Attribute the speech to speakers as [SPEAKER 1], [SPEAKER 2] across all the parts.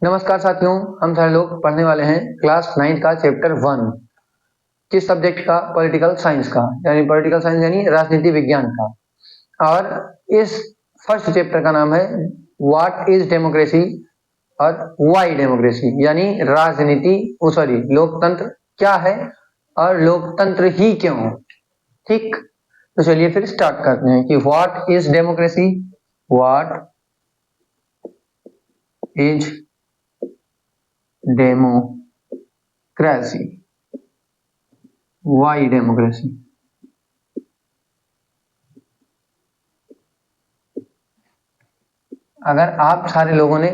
[SPEAKER 1] नमस्कार साथियों, हम सारे लोग पढ़ने वाले हैं क्लास 9 का चैप्टर 1। किस सब्जेक्ट का? पॉलिटिकल साइंस का, यानी पॉलिटिकल साइंस यानी राजनीति विज्ञान का। और इस फर्स्ट चैप्टर का नाम है व्हाट इज डेमोक्रेसी और व्हाई डेमोक्रेसी, यानी राजनीति सॉरी लोकतंत्र क्या है और लोकतंत्र ही क्यों। ठीक, तो चलिए फिर स्टार्ट करते हैं कि what is democracy, what is democracy, why democracy. अगर आप सारे लोगों ने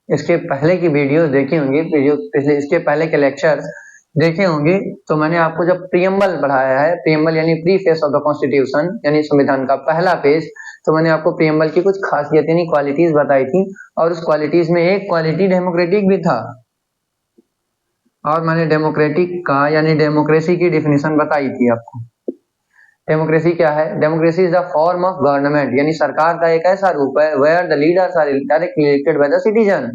[SPEAKER 1] इसके पहले की वीडियोस देखी होंगी, पिछले इसके पहले के लेक्चर देखे होंगे, तो मैंने आपको जब प्रियम्बल पढ़ाया है, प्रियम्बल यानी प्रीफेस ऑफ द कॉन्स्टिट्यूशन यानी संविधान का पहला पेज, तो मैंने आपको प्रियम्बल की कुछ खासियत यानी क्वालिटीज बताई थी, और उस क्वालिटीज में एक क्वालिटी डेमोक्रेटिक भी था। और मैंने डेमोक्रेटिक का यानी डेमोक्रेसी की डिफिनेशन बताई थी आपको। डेमोक्रेसी क्या है? Democracy is the form of government, यानी सरकार का एक ऐसा रूप है where the leaders are directly elected by the citizen.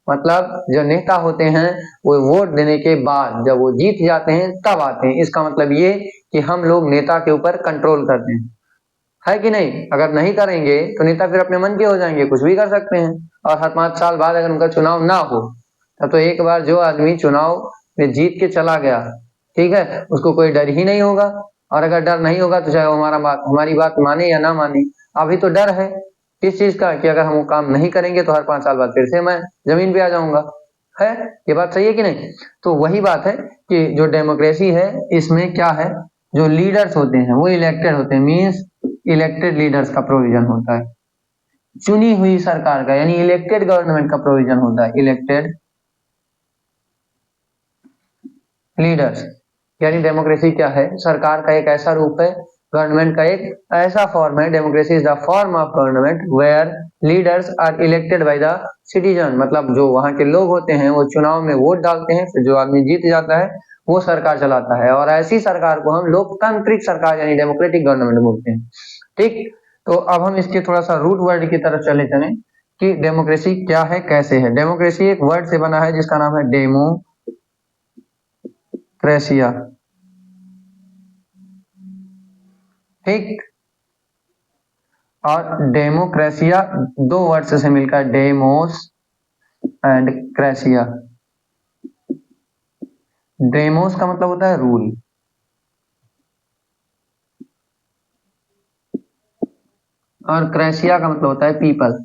[SPEAKER 1] मतलब जो नेता होते हैं वो वोट देने के बाद जब वो जीत जाते हैं तब आते हैं। इसका मतलब ये कि हम लोग नेता के ऊपर कंट्रोल करते हैं, है कि नहीं? अगर नहीं करेंगे तो नेता फिर अपने मन के हो जाएंगे, कुछ भी कर सकते हैं। और हर 5 साल बाद अगर उनका चुनाव ना हो तब तो एक बार जो आदमी चुनाव में जीत के चला गया, ठीक है, उसको कोई डर ही नहीं होगा। और अगर डर नहीं होगा तो चाहे वो हमारी बात माने या ना माने। अभी तो डर है किस चीज का? कि अगर हम वो काम नहीं करेंगे तो हर 5 साल बाद फिर से मैं जमीन पे आ जाऊंगा। है, ये बात सही है कि नहीं? तो वही बात है कि जो डेमोक्रेसी है इसमें क्या है, जो लीडर्स होते हैं वो इलेक्टेड होते हैं, मीन्स इलेक्टेड लीडर्स का प्रोविजन होता है। चुनी हुई सरकार का यानी इलेक्टेड गवर्नमेंट का प्रोविजन होता है, इलेक्टेड लीडर्स। यानी डेमोक्रेसी क्या है? सरकार का एक ऐसा रूप है, गवर्नमेंट का एक ऐसा फॉर्म है। Democracy is the form of government where leaders are elected by the citizen. मतलब जो वहां के लोग होते हैं वो चुनाव में वोट डालते हैं, फिर जो आदमी जीत जाता है वो सरकार चलाता है। और ऐसी सरकार को हम लोकतांत्रिक सरकार यानी डेमोक्रेटिक गवर्नमेंट बोलते हैं। ठीक, तो अब हम इसके थोड़ा सा रूट वर्ड की तरफ चले चलें कि डेमोक्रेसी क्या है, कैसे है। डेमोक्रेसी एक वर्ड से बना है जिसका नाम है डेमोक्रेसिया। ठीक, और डेमोक्रेसिया दो वर्ड से मिलकर डेमोस एंड क्रेसिया। डेमोस का मतलब होता है रूल, और क्रेसिया का मतलब होता है पीपल,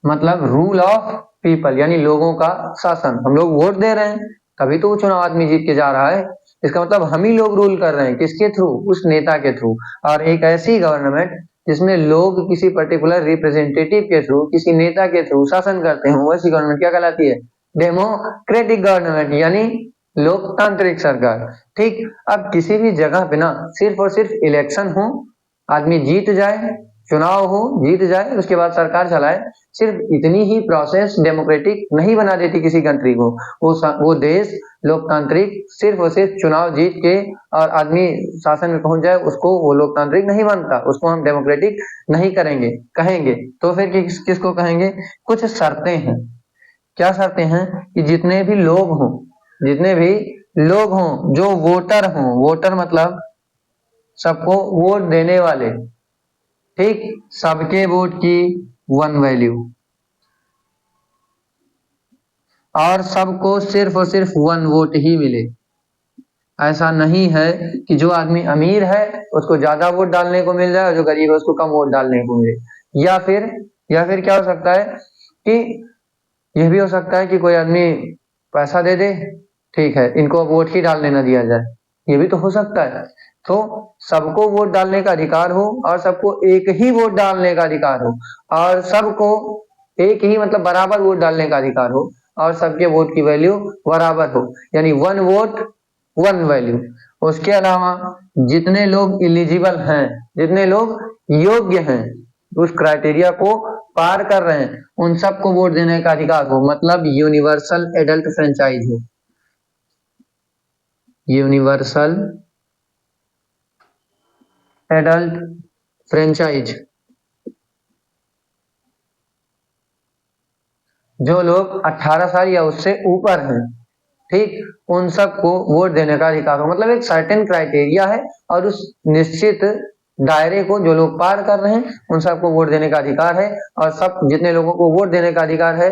[SPEAKER 1] मतलब रूल ऑफ पीपल यानी लोगों का शासन। हम लोग वोट दे रहे हैं तभी तो वो चुनाव आदमी जीत के जा रहा है। इसका मतलब हम ही लोग रूल कर रहे हैं, किसके थ्रू? उस नेता के थ्रू। और एक ऐसी गवर्नमेंट जिसमें लोग किसी पर्टिकुलर रिप्रेजेंटेटिव के थ्रू, किसी नेता के थ्रू शासन करते हैं, वैसी गवर्नमेंट क्या कहलाती है? डेमोक्रेटिक गवर्नमेंट यानी लोकतांत्रिक सरकार। ठीक, अब किसी भी जगह पे ना सिर्फ और सिर्फ इलेक्शन हो, आदमी जीत जाए, चुनाव हो, जीत जाए, उसके बाद सरकार चलाए, सिर्फ इतनी ही प्रोसेस डेमोक्रेटिक नहीं बना देती किसी कंट्री को। वो देश लोकतांत्रिक सिर्फ और सिर्फ चुनाव जीत के और आदमी शासन में पहुंच जाए उसको वो लोकतांत्रिक नहीं बनता, उसको हम डेमोक्रेटिक नहीं करेंगे, कहेंगे। तो फिर किसको कहेंगे? कुछ शर्तें हैं। क्या शर्तें हैं? कि जितने भी लोग हों, जितने भी लोग हों जो वोटर हों, वोटर मतलब सबको वोट देने वाले, ठीक, सबके वोट की वन वैल्यू, और सबको सिर्फ और सिर्फ वन वोट ही मिले। ऐसा नहीं है कि जो आदमी अमीर है उसको ज्यादा वोट डालने को मिल जाए और जो गरीब है उसको कम वोट डालने को मिले। या फिर क्या हो सकता है कि यह भी हो सकता है कि कोई आदमी पैसा दे दे, ठीक है, इनको अब वोट ही डालने ना दिया जाए, ये भी तो हो सकता है। तो सबको वोट डालने का अधिकार हो और सबको एक ही वोट डालने का अधिकार हो, और सबको एक ही मतलब बराबर वोट डालने का अधिकार हो, और सबके वोट की वैल्यू बराबर हो, यानी वन वोट वन वैल्यू। उसके अलावा जितने लोग इलिजिबल हैं, जितने लोग योग्य हैं, उस क्राइटेरिया को पार कर रहे हैं, उन सबको वोट देने का अधिकार हो, मतलब यूनिवर्सल एडल्ट फ्रेंचाइज हो। यूनिवर्सल एडल्ट फ्रेंचाइज जो लोग 18 साल या उससे ऊपर हैं, ठीक, उन सबको वोट देने का अधिकार हो। मतलब एक सर्टेन क्राइटेरिया है और उस निश्चित दायरे को जो लोग पार कर रहे हैं उन सबको वोट देने का अधिकार है। और सब जितने लोगों को वोट देने का अधिकार है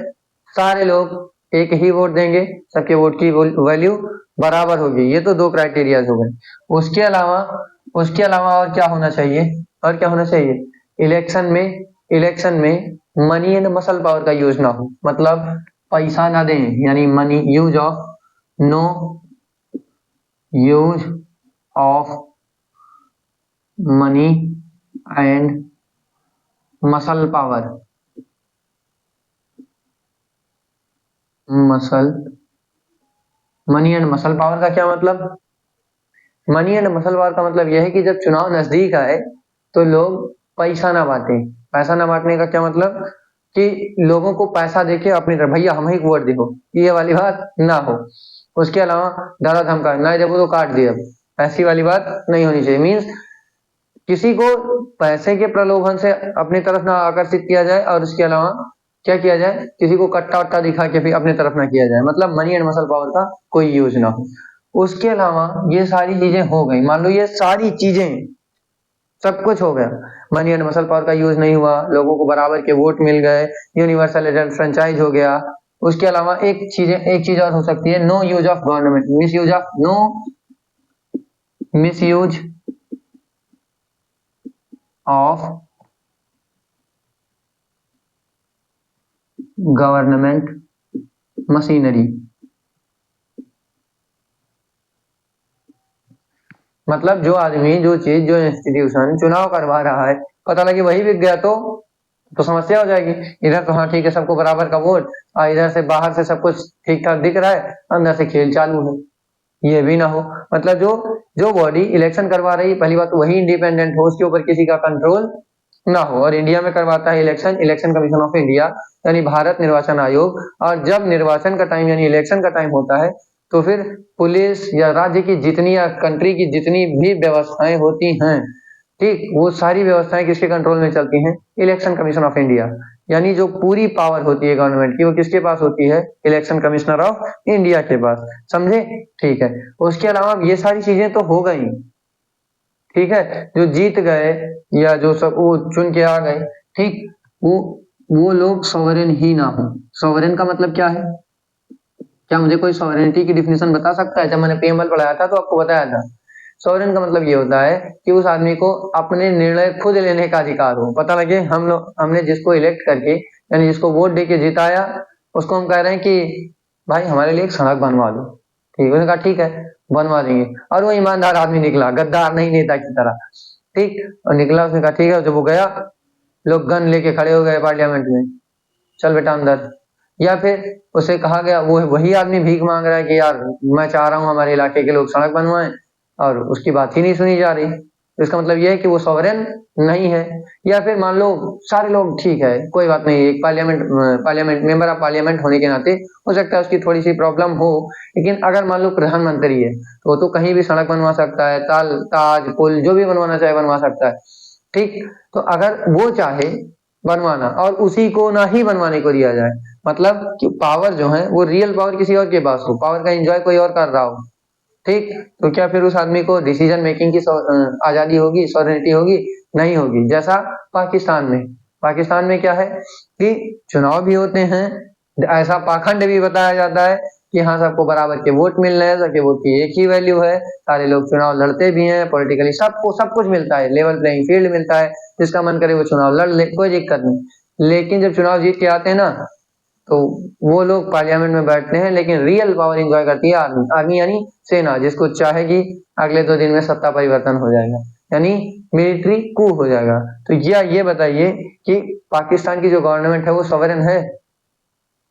[SPEAKER 1] सारे लोग एक ही वोट देंगे, सबके वोट की वैल्यू बराबर होगी। ये तो दो क्राइटेरिया हो गए। उसके अलावा और क्या होना चाहिए, और क्या होना चाहिए, इलेक्शन में मनी एंड मसल पावर का यूज ना हो। मतलब पैसा ना दें, यानी money use of no use of money and muscle power. Money and muscle power का क्या मतलब, मनी एंड मसल पावर का मतलब यह है कि जब चुनाव नजदीक आए तो लोग पैसा ना बांटे। पैसा ना बांटने का क्या मतलब कि लोगों को पैसा देके अपनी तरफ भैया हम ही को वोट देखो, ये वाली बात ना हो। उसके अलावा डरा धमका ना देखो तो काट दिया, ऐसी वाली बात नहीं होनी चाहिए। मीन्स किसी को पैसे के प्रलोभन से अपनी तरफ ना आकर्षित किया जाए और उसके अलावा क्या किया जाए, किसी को कट्टा वट्टा दिखा के भी अपनी तरफ ना किया जाए। मतलब मनी एंड मसल पावर का कोई यूज ना हो। उसके अलावा ये सारी चीजें हो गई, मान लो ये सारी चीजें सब कुछ हो गया, मनी एंड मसल पावर का यूज नहीं हुआ, लोगों को बराबर के वोट मिल गए, यूनिवर्सल एडेल्ट फ्रेंचाइज हो गया। उसके अलावा एक चीज और हो सकती है, no use of government, misuse of government machinery. मतलब जो आदमी, जो चीज, जो इंस्टीट्यूशन चुनाव करवा रहा है, पता लगे वही बिक गया तो समस्या हो जाएगी। इधर तो हाँ ठीक है सबको बराबर का वोट, और इधर से बाहर से सब कुछ ठीक ठाक दिख रहा है, अंदर से खेल चालू है। ये भी ना हो। मतलब जो जो बॉडी इलेक्शन करवा रही है, पहली बात तो वही इंडिपेंडेंट हो, उसके ऊपर किसी का कंट्रोल ना हो। और इंडिया में करवाता है इलेक्शन कमीशन ऑफ इंडिया, यानी भारत निर्वाचन आयोग। और जब निर्वाचन का टाइम यानी इलेक्शन का टाइम होता है तो फिर पुलिस या राज्य की जितनी या कंट्री की जितनी भी व्यवस्थाएं होती हैं, ठीक, वो सारी व्यवस्थाएं किसके कंट्रोल में चलती हैं, इलेक्शन कमीशन ऑफ इंडिया। यानी जो पूरी पावर होती है गवर्नमेंट की वो किसके पास होती है, इलेक्शन कमिश्नर ऑफ इंडिया के पास। समझे, ठीक है। उसके अलावा ये सारी चीजें तो हो गई, ठीक है, जो जीत गए या जो सब वो चुन के आ गए, ठीक, वो लोग सॉवरेन ही ना हो। सॉवरेन का मतलब क्या है, क्या मुझे कोई सॉवरेनिटी की डिफिनेशन बता सकता है? जब मैंने पीएमएल पढ़ाया था तो आपको बताया था, सॉवरेन का मतलब ये होता है कि उस आदमी को अपने निर्णय खुद लेने का अधिकार हो। पता लगे हमने जिसको इलेक्ट करके यानी जिसको वोट दे के जिताया, उसको हम कह रहे हैं कि भाई हमारे लिए एक सड़क बनवा दो, ठीक, उसने कहा ठीक है बनवा देंगे, और वो ईमानदार आदमी निकला, गद्दार नहीं, नेता की तरह, ठीक, और निकला, उसने कहा ठीक है। जब वो गया, लोग गन लेके खड़े हो गए पार्लियामेंट में, चल बेटा अंदर। या फिर उसे कहा गया, वो वही आदमी भीख मांग रहा है कि यार मैं चाह रहा हूँ हमारे इलाके के लोग सड़क बनवाएं, और उसकी बात ही नहीं सुनी जा रही, तो इसका मतलब यह है कि वो सॉवरेन नहीं है। या फिर मान लो सारे लोग ठीक है कोई बात नहीं, एक पार्लियामेंट मेंबर ऑफ पार्लियामेंट होने के नाते हो सकता है उसकी थोड़ी सी प्रॉब्लम हो, लेकिन अगर मान लो प्रधानमंत्री है तो वो तो कहीं भी सड़क बनवा सकता है, ताज पुल जो भी बनवाना चाहे बनवा सकता है, ठीक। तो अगर वो चाहे बनवाना और उसी को ना ही बनवाने को दिया जाए, मतलब कि पावर जो है वो रियल पावर किसी और के पास हो, पावर का एंजॉय कोई और कर रहा हो, ठीक, तो क्या फिर उस आदमी को डिसीजन मेकिंग की आजादी होगी, सॉवरेनिटी होगी? नहीं होगी। जैसा पाकिस्तान में क्या है कि चुनाव भी होते हैं, ऐसा पाखंड भी बताया जाता है कि हाँ सबको बराबर के वोट मिल रहे हैं, सबके वोट की एक ही वैल्यू है, सारे लोग चुनाव लड़ते भी हैं, पॉलिटिकली सबको सब कुछ मिलता है, लेवल प्लेइंग फील्ड मिलता है, जिसका मन करे वो चुनाव लड़ ले, कोई दिक्कत नहीं। लेकिन जब चुनाव जीत के आते हैं ना, तो वो लोग पार्लियामेंट में बैठते हैं, लेकिन रियल पावर एंजॉय करती है आर्मी यानी सेना, जिसको चाहेगी अगले 2 दिन में सत्ता परिवर्तन हो जाएगा, यानी मिलिट्री कू हो जाएगा। तो ये बताइए कि पाकिस्तान की जो गवर्नमेंट है वो सॉवरेन है?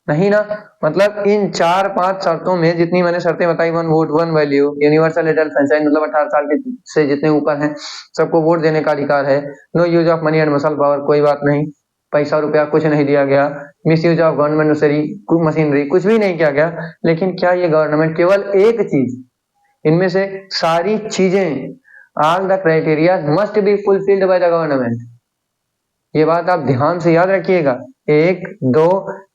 [SPEAKER 1] नहीं ना। मतलब इन 4-5 शर्तों में जितनी मैंने शर्तें बताई, 1 vote 1 value, universal adult franchise मतलब 18 साल के से जितने ऊपर हैं सबको वोट देने का अधिकार है, no use of money and muscle power, कोई बात नहीं, पैसा रुपया कुछ नहीं दिया गया, misuse of government machinery कुछ भी नहीं किया गया। लेकिन क्या ये गवर्नमेंट केवल एक चीज, इनमें से सारी चीजें, all the criteria must be fulfilled by the government, ये बात आप ध्यान से याद रखिएगा। 1, 2,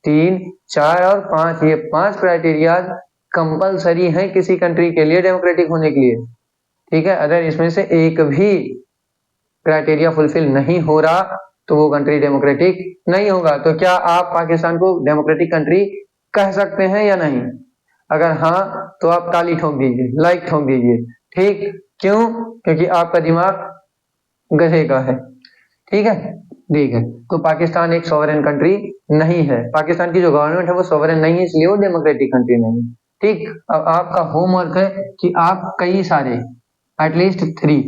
[SPEAKER 1] 3, 4 और 5, ये 5 क्राइटेरिया कंपलसरी है किसी कंट्री के लिए डेमोक्रेटिक होने के लिए, ठीक है। अगर इसमें से एक भी क्राइटेरिया फुलफिल नहीं हो रहा तो वो कंट्री डेमोक्रेटिक नहीं होगा। तो क्या आप पाकिस्तान को डेमोक्रेटिक कंट्री कह सकते हैं या नहीं? अगर हाँ तो आप ताली ठोक दीजिए, लाइक ठोक दीजिए, ठीक। क्यों? क्योंकि आपका दिमाग गधे का है, ठीक है। ठीक है, तो पाकिस्तान एक सॉवरेन कंट्री नहीं है। पाकिस्तान की जो गवर्नमेंट है वो सॉवरेन नहीं है, इसलिए वो डेमोक्रेटिक कंट्री नहीं है, ठीक। अब आपका होमवर्क है कि आप कई सारे एटलीस्ट 3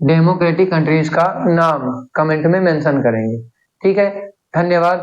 [SPEAKER 1] डेमोक्रेटिक कंट्रीज का नाम कमेंट में मेंशन करेंगे, ठीक है। धन्यवाद।